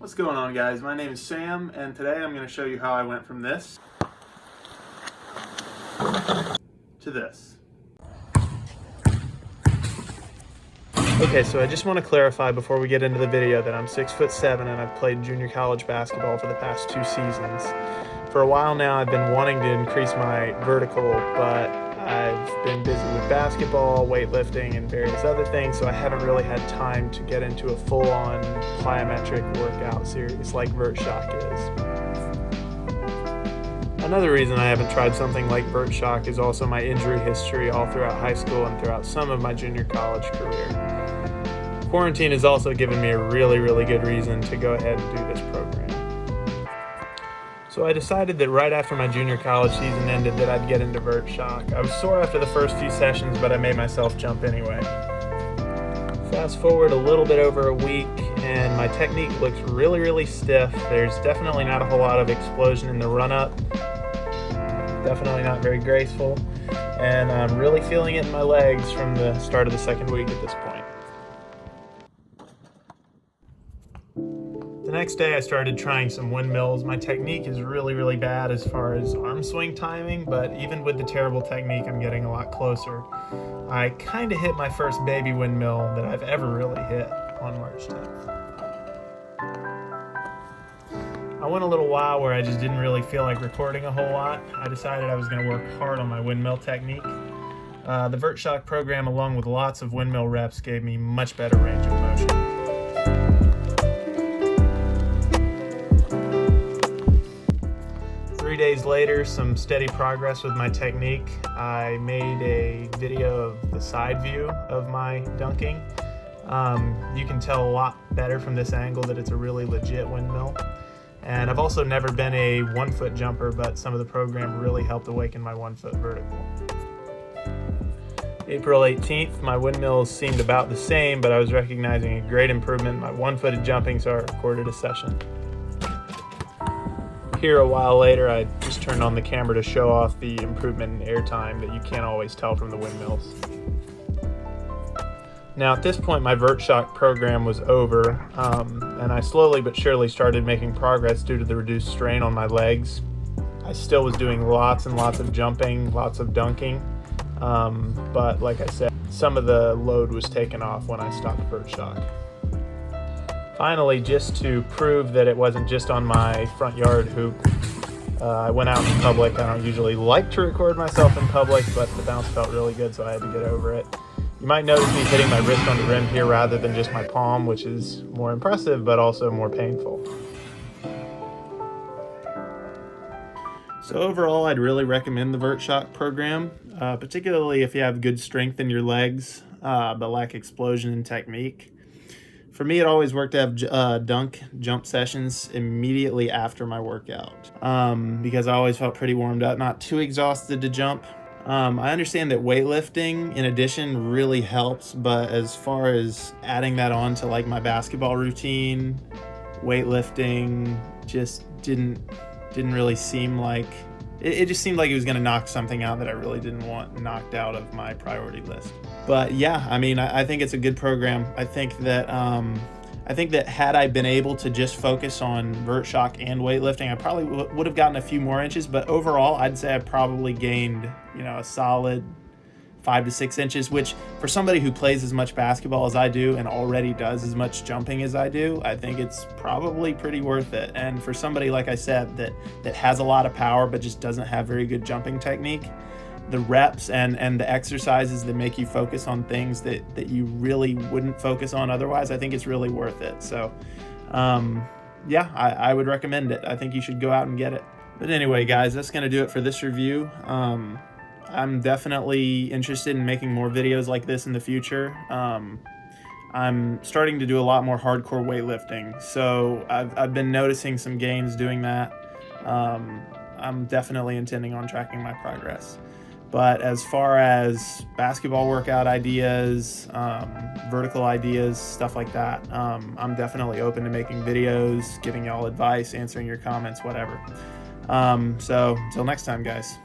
What's going on, guys? My name is Sam, and today I'm going to show you how I went from this to this. Okay, so I just want to clarify before we get into the video that I'm 6'7" and I've played junior college basketball for the past 2 seasons. For a while now I've been wanting to increase my vertical, but I've been busy with basketball, weightlifting, and various other things, so I haven't really had time to get into a full-on plyometric workout series like Vert Shock is. Another reason I haven't tried something like Vert Shock is also my injury history all throughout high school and throughout some of my junior college career. Quarantine has also given me a really good reason to go ahead and do this program. So I decided that right after my junior college season ended that I'd get into Vert Shock. I was sore after the first few sessions, but I made myself jump anyway. Fast forward a little bit over a week and my technique looks really stiff. There's definitely not a whole lot of explosion in the run-up. Definitely not very graceful. And I'm really feeling it in my legs from the start of the second week at this point. The next day I started trying some windmills. My technique is really bad as far as arm swing timing, but even with the terrible technique I'm getting a lot closer. I kind of hit my first baby windmill that I've ever really hit on March 10th. I went a little while where I just didn't really feel like recording a whole lot. I decided I was going to work hard on my windmill technique. The Vert Shock program, along with lots of windmill reps, gave me much better range of motion. 3 days later, some steady progress with my technique. I made a video of the side view of my dunking. You can tell a lot better from this angle that it's a really legit windmill. And I've also never been a 1-foot jumper, but some of the program really helped awaken my 1-foot vertical. April 18th, my windmills seemed about the same, but I was recognizing a great improvement in my 1-footed jumping, so I recorded a session. Here a while later, I just turned on the camera to show off the improvement in air time that you can't always tell from the windmills. Now at this point my Vert Shock program was over, and I slowly but surely started making progress due to the reduced strain on my legs. I still was doing lots and lots of jumping, lots of dunking, but like I said, some of the load was taken off when I stopped Vert Shock. Finally, just to prove that it wasn't just on my front yard hoop, I went out in public. I don't usually like to record myself in public, but the bounce felt really good, so I had to get over it. You might notice me hitting my wrist on the rim here rather than just my palm, which is more impressive, but also more painful. So overall, I'd really recommend the Vert Shock program, particularly if you have good strength in your legs, but lack explosion and technique. For me, it always worked to have jump sessions immediately after my workout because I always felt pretty warmed up, not too exhausted to jump. I understand that weightlifting, in addition, really helps, but as far as adding that on to like my basketball routine, weightlifting just didn't really seem like it just seemed like it was going to knock something out that I really didn't want knocked out of my priority list. But yeah, I mean, I think it's a good program. I think that had I been able to just focus on Vert Shock and weightlifting, I probably would have gotten a few more inches. But overall, I'd say I probably gained, a solid 5 to 6 inches, which for somebody who plays as much basketball as I do and already does as much jumping as I do, I think it's probably pretty worth it. And for somebody, like I said, that has a lot of power but just doesn't have very good jumping technique, the reps and the exercises that make you focus on things that you really wouldn't focus on otherwise, I think it's really worth it. So yeah, I would recommend it. I think you should go out and get it. But anyway, guys, that's going to do it for this review. I'm definitely interested in making more videos like this in the future. I'm starting to do a lot more hardcore weightlifting, so I've been noticing some gains doing that. I'm definitely intending on tracking my progress. But as far as basketball workout ideas, vertical ideas, stuff like that, I'm definitely open to making videos, giving y'all advice, answering your comments, whatever. So until next time, guys.